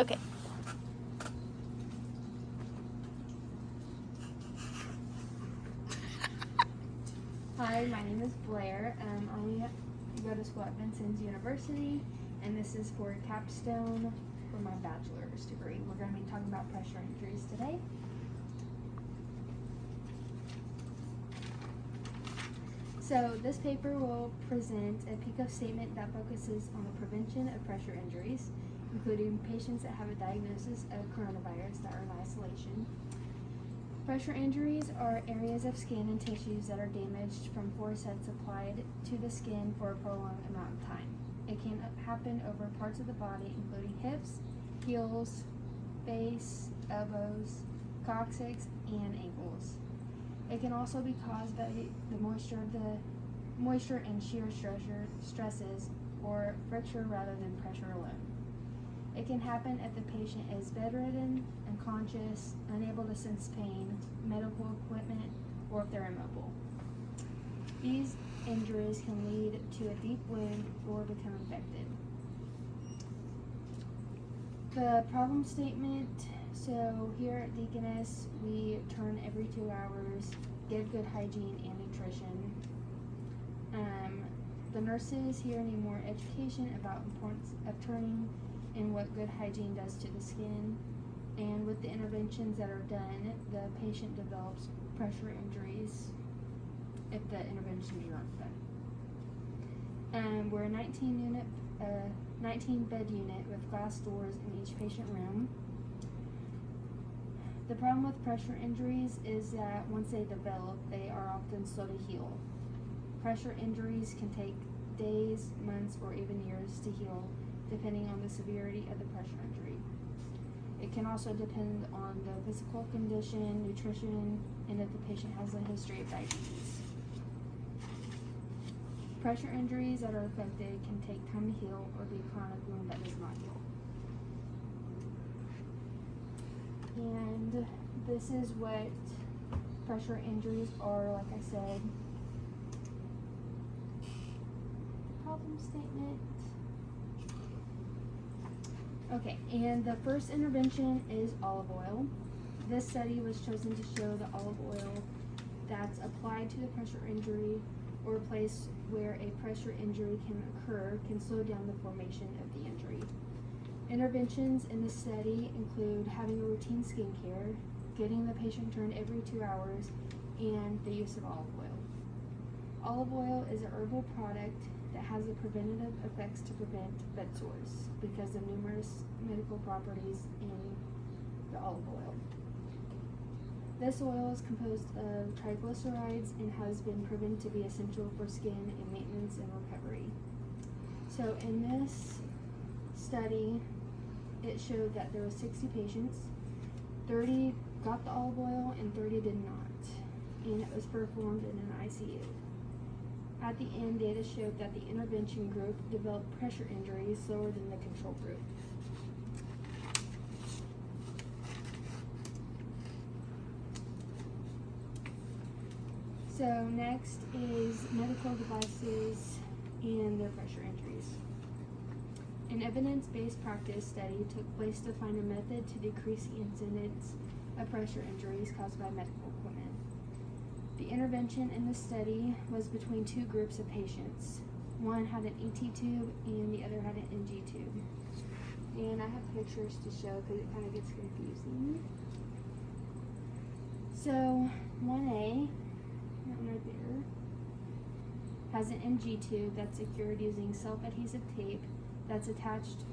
Okay. Hi, my name is Blair. I go to school at Vincennes University, and this is for capstone for my bachelor's degree. We're going to be talking about pressure injuries today. So this paper will present a PICO statement that focuses on the prevention of pressure injuries, including patients that have a diagnosis of coronavirus that are in isolation. Pressure injuries are areas of skin and tissues that are damaged from forceps applied to the skin for a prolonged amount of time. It can happen over parts of the body, including hips, heels, face, elbows, coccyx, and ankles. It can also be caused by the moisture and shear stresses, or friction rather than pressure alone. It can happen if the patient is bedridden, unconscious, unable to sense pain, medical equipment, or if they're immobile. These injuries can lead to a deep wound or become infected. The problem statement, so here at Deaconess, we turn every 2 hours, give good hygiene and nutrition. The nurses here need more education about the importance of turning and what good hygiene does to the skin. And with the interventions that are done, the patient develops pressure injuries if the interventions aren't done. We're a 19-bed unit with glass doors in each patient room. The problem with pressure injuries is that once they develop, they are often slow to heal. Pressure injuries can take days, months, or even years to heal, depending on the severity of the pressure injury. It can also depend on the physical condition, nutrition, and if the patient has a history of diabetes. Pressure injuries that are affected can take time to heal or be a chronic wound that does not heal. And this is what pressure injuries are, like I said. Problem statement. Okay, and the first intervention is olive oil. This study was chosen to show that olive oil that's applied to the pressure injury or a place where a pressure injury can occur can slow down the formation of the injury. Interventions in the study include having a routine skincare, getting the patient turned every 2 hours, and the use of olive oil. Olive oil is a herbal product that has the preventative effects to prevent bed sores because of numerous medical properties in the olive oil. This oil is composed of triglycerides and has been proven to be essential for skin and maintenance and recovery. So in this study, it showed that there were 60 patients, 30 got the olive oil and 30 did not, and it was performed in an ICU. At the end, data showed that the intervention group developed pressure injuries slower than the control group. So next is medical devices and their pressure injuries. An evidence-based practice study took place to find a method to decrease the incidence of pressure injuries caused by medical equipment. The intervention in the study was between two groups of patients. One had an ET tube and the other had an NG tube. And I have pictures to show because it kind of gets confusing. So 1A, that one right there, has an NG tube that's secured using self-adhesive tape that's attached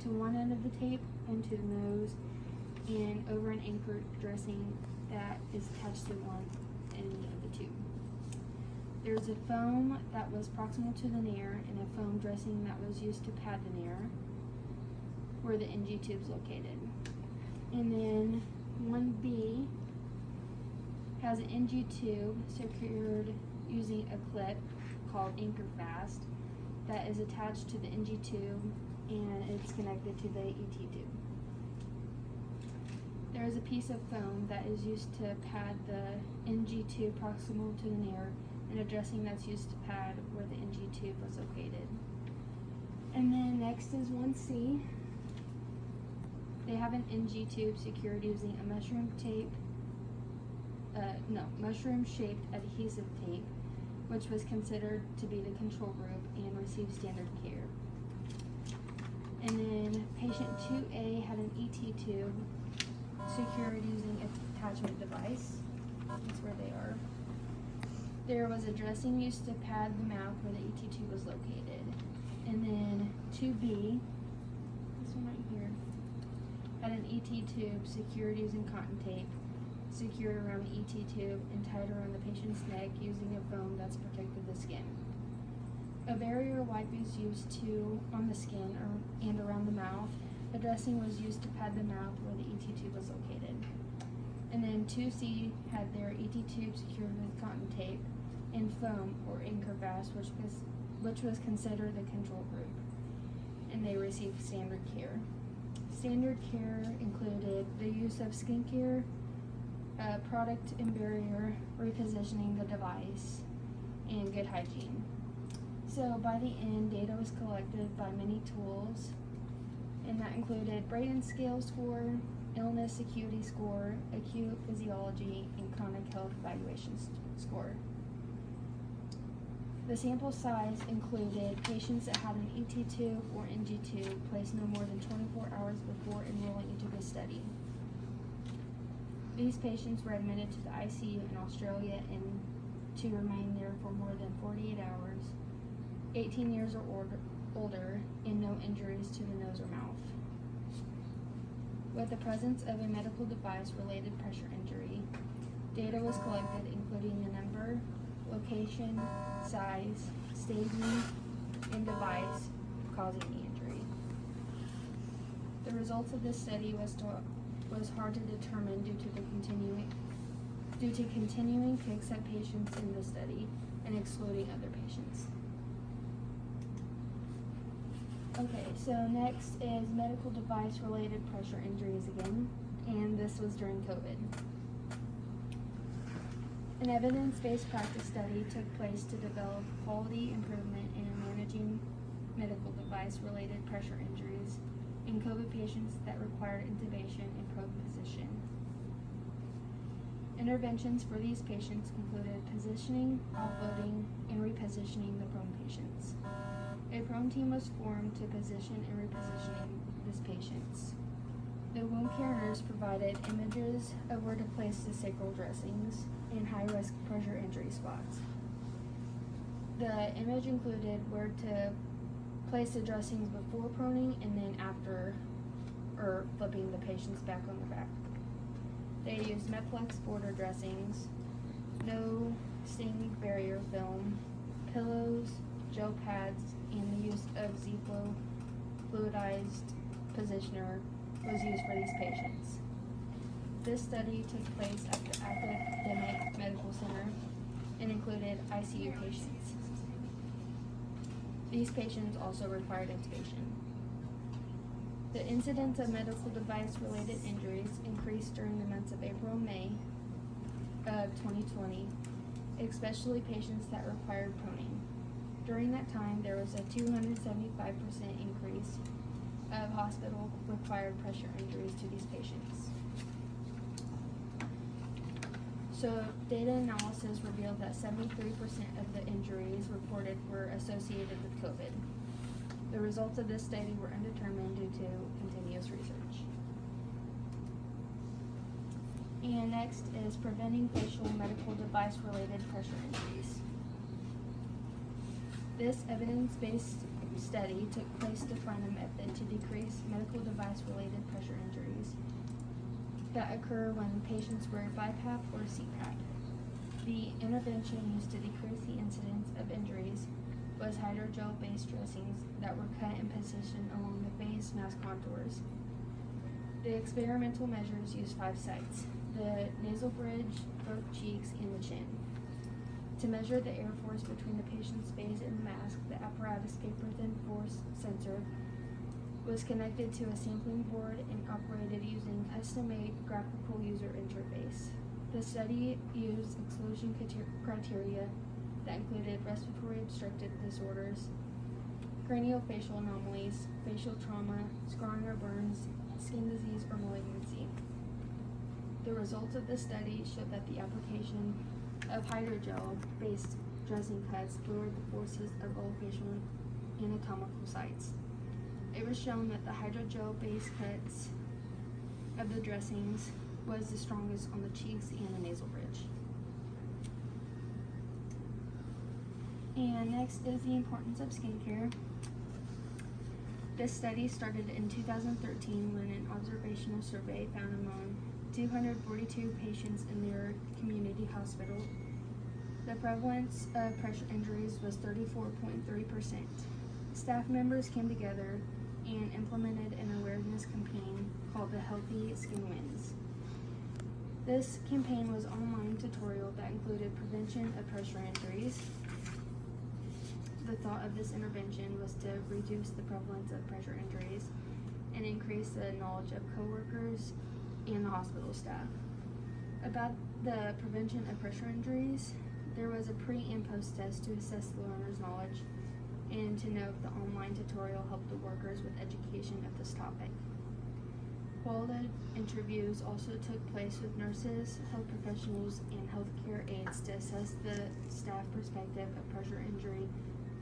to one end of the tape and to the nose and over an anchor dressing that is attached to one end of the tube. There's a foam that was proximal to the nair and a foam dressing that was used to pad the nair where the NG tube is located. And then 1B has an NG tube secured using a clip called Anchor Fast that is attached to the NG tube and it's connected to the ET tube. There is a piece of foam that is used to pad the NG tube proximal to the nair and a dressing that's used to pad where the NG tube was located. And then next is 1C. They have an NG tube secured using a mushroom-shaped adhesive tape, which was considered to be the control group and received standard care. And then patient 2A had an ET tube secured using a attachment device. That's where they are. There was a dressing used to pad the mouth where the ET tube was located. And then 2B, this one right here, had an ET tube secured using cotton tape, secured around the ET tube and tied around the patient's neck using a foam that's protected the skin. A barrier wipe is used on the skin and around the mouth. A dressing was used to pad the mouth where the ET tube was located. And then 2C had their ET tube secured with cotton tape and foam or Incurvast, which was considered the control group, and they received standard care. Standard care included the use of skincare, product and barrier, repositioning the device, and good hygiene. So by the end, data was collected by many tools, and that included Braden Scale Score, Illness Acuity Score, Acute Physiology, and Chronic Health Evaluation Score. The sample size included patients that had an ET tube or NG tube placed no more than 24 hours before enrolling into the study. These patients were admitted to the ICU in Australia and to remain there for more than 48 hours, 18 years or older, and no injuries to the nose or mouth. With the presence of a medical device-related pressure injury, data was collected including the number, location, size, staging, and device causing the injury. The results of this study was hard to determine due to continuing to accept patients in the study and excluding other patients. Okay, so next is medical device related pressure injuries again, and this was during COVID. An evidence-based practice study took place to develop quality improvement in managing medical device-related pressure injuries in COVID patients that required intubation and prone position. Interventions for these patients included positioning, offloading, and repositioning the prone patients. A prone team was formed to position and repositioning these patients. The wound care nurse provided images of where to place the sacral dressings in high-risk pressure injury spots. The image included where to place the dressings before proning and then after, or flipping the patients back on their back. They used Meplex border dressings, no sting barrier film, pillows, gel pads, and the use of Z-Flow fluidized positioner was used for these patients. This study took place at the Academic Medical Center and included ICU patients. These patients also required intubation. The incidence of medical device-related injuries increased during the months of April and May of 2020, especially patients that required proning. During that time, there was a 275% increase of hospital-required pressure injuries to these patients. So, data analysis revealed that 73% of the injuries reported were associated with COVID. The results of this study were undetermined due to continuous research. And next is preventing facial medical device-related pressure injuries. This evidence-based study took place to find a method to decrease medical device-related pressure injuries that occur when patients wear BiPAP or CPAP. The intervention used to decrease the incidence of injuries was hydrogel-based dressings that were cut and positioned along the face mask contours. The experimental measures used 5 sites: the nasal bridge, both cheeks, and the chin. To measure the airforce between the patient's face and the mask, the apparatus paper-thin force sensor was connected to a sampling board and operated using custom-made graphical user interface. The study used exclusion criteria that included respiratory obstructive disorders, craniofacial anomalies, facial trauma, scarring or burns, skin disease, or malignancy. The results of this study showed that the application of hydrogel-based dressing cuts lowered the forces of all facial anatomical sites. It was shown that the hydrogel-based cuts of the dressings was the strongest on the cheeks and the nasal bridge. And next is the importance of skincare. This study started in 2013 when an observational survey found among 242 patients in their community hospital, the prevalence of pressure injuries was 34.3%. Staff members came together and implemented an awareness campaign called the Healthy Skin Wins. This campaign was an online tutorial that included prevention of pressure injuries. The thought of this intervention was to reduce the prevalence of pressure injuries and increase the knowledge of coworkers and the hospital staff. About the prevention of pressure injuries, there was a pre and post test to assess the learner's knowledge and to know if the online tutorial helped the workers with education of this topic. Quality interviews also took place with nurses, health professionals, and healthcare aides to assess the staff perspective of pressure injury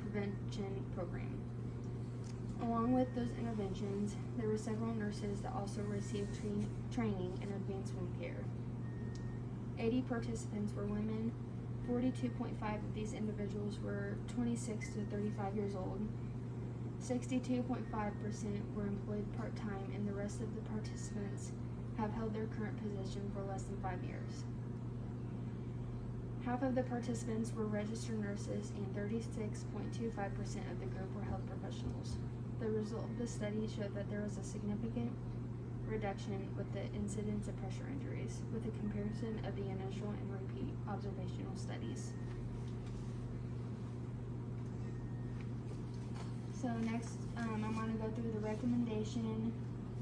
prevention program. Along with those interventions, there were several nurses that also received training in advanced wound care. 80 participants were women. 42.5 of these individuals were 26 to 35 years old. 62.5% were employed part-time, and the rest of the participants have held their current position for less than 5 years. Half of the participants were registered nurses, and 36.25% of the group were health professionals. The result of the study showed that there was a significant reduction with the incidence of pressure injuries, with a comparison of the initial and repeat observational studies. So next, I'm going to go through the recommendation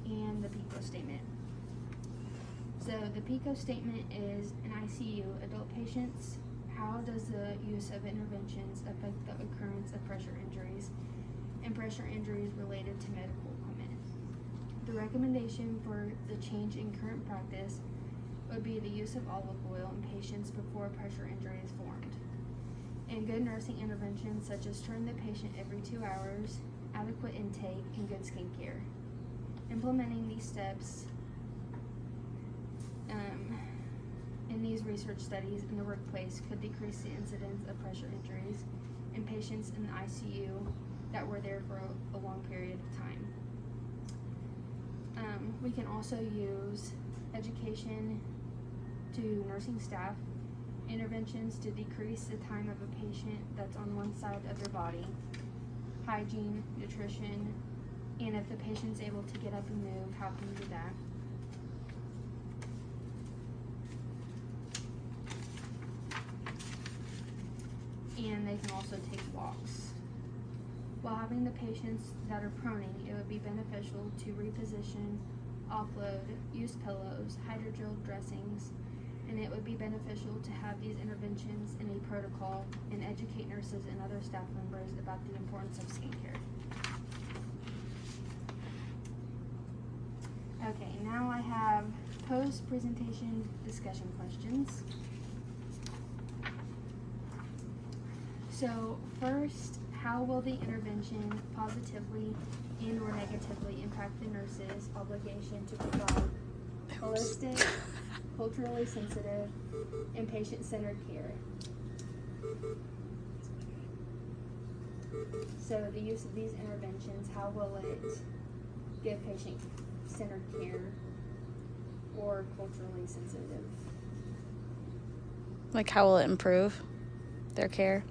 and the PICO statement. So the PICO statement is in ICU adult patients. How does the use of interventions affect the occurrence of pressure injuries and pressure injuries related to medical equipment? The recommendation for the change in current practice would be the use of olive oil in patients before pressure injury is formed, and good nursing interventions such as turning the patient every 2 hours, adequate intake, and good skincare. Implementing these steps in these research studies in the workplace could decrease the incidence of pressure injuries in patients in the ICU that were there for a long period of time. We can also use education to nursing staff, interventions to decrease the time of a patient that's on one side of their body, hygiene, nutrition, and if the patient's able to get up and move, how can we do that? And they can also take walks. While having the patients that are proning, it would be beneficial to reposition, offload, use pillows, hydrogel dressings, and it would be beneficial to have these interventions in a protocol and educate nurses and other staff members about the importance of skincare. Okay, now I have post-presentation discussion questions. So first, how will the intervention positively and or negatively impact the nurse's obligation to provide holistic, culturally sensitive, and patient-centered care? So the use of these interventions, how will it give patient-centered care or culturally sensitive? Like how will it improve their care?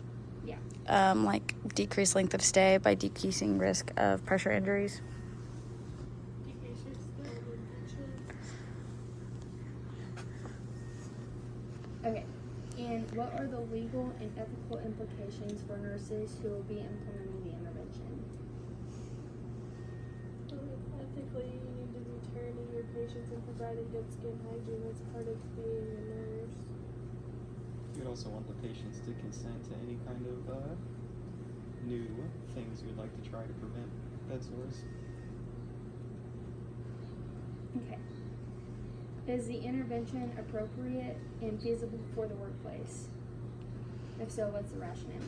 Yeah. Like decrease length of stay by decreasing risk of pressure injuries. Okay, and what are the legal and ethical implications for nurses who will be implementing the intervention? Ethically, you need to be turning your patients and providing good skin hygiene. That's part of being a nurse. You'd also want the patients to consent to any kind of new things you would like to try to prevent bed sores? Okay. Is the intervention appropriate and feasible for the workplace? If so, what's the rationale?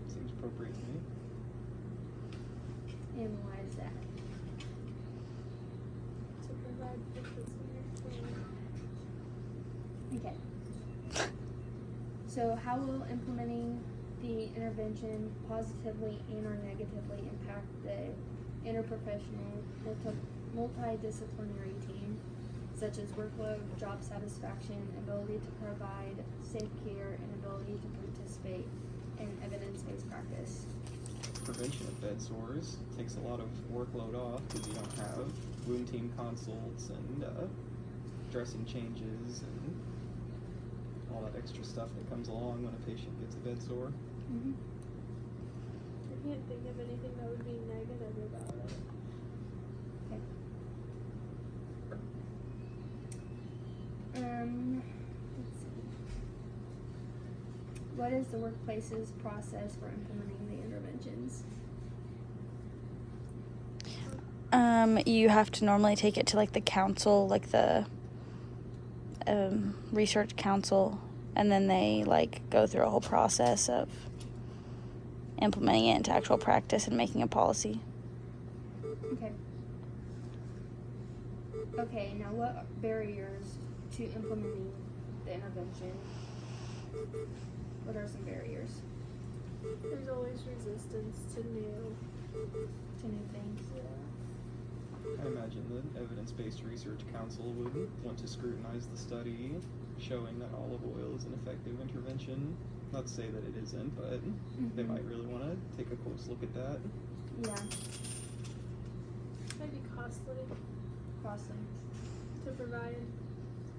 Seems appropriate to me. And why is that? To provide benefits in your care. Okay. So how will implementing the intervention positively and or negatively impact the interprofessional multidisciplinary team, such as workload, job satisfaction, ability to provide safe care, and ability to participate in evidence-based practice? Prevention of bed sores takes a lot of workload off because you don't have wound team consults and dressing changes and all that extra stuff that comes along when a patient gets a bed sore. Mm-hmm. I can't think of anything that would be negative about it. Okay. Let's see. What is the workplace's process for implementing the interventions? You have to normally take it to like the council, like the research council, and then they like go through a whole process of implementing it into actual practice and making a policy. Okay. Okay, now what barriers to implementing the intervention? What are some barriers There's always resistance to new. things? Yeah. I imagine the Evidence-Based Research Council would want to scrutinize the study showing that olive oil is an effective intervention. Not to say that it isn't, but they might really want to take a close look at that. Yeah, Might be costly costly. to provide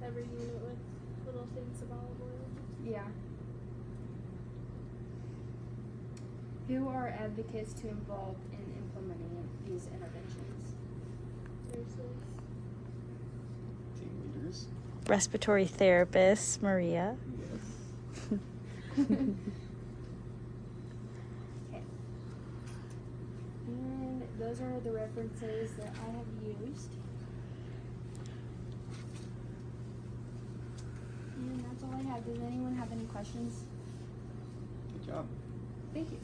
every unit with little things of olive oil. Yeah. Who are advocates to involve in implementing these interventions? Nurses. Team leaders. Respiratory therapist, Maria. Yes. Okay. And those are the references that I have used. And that's all I have. Does anyone have any questions? Good job. Thank you.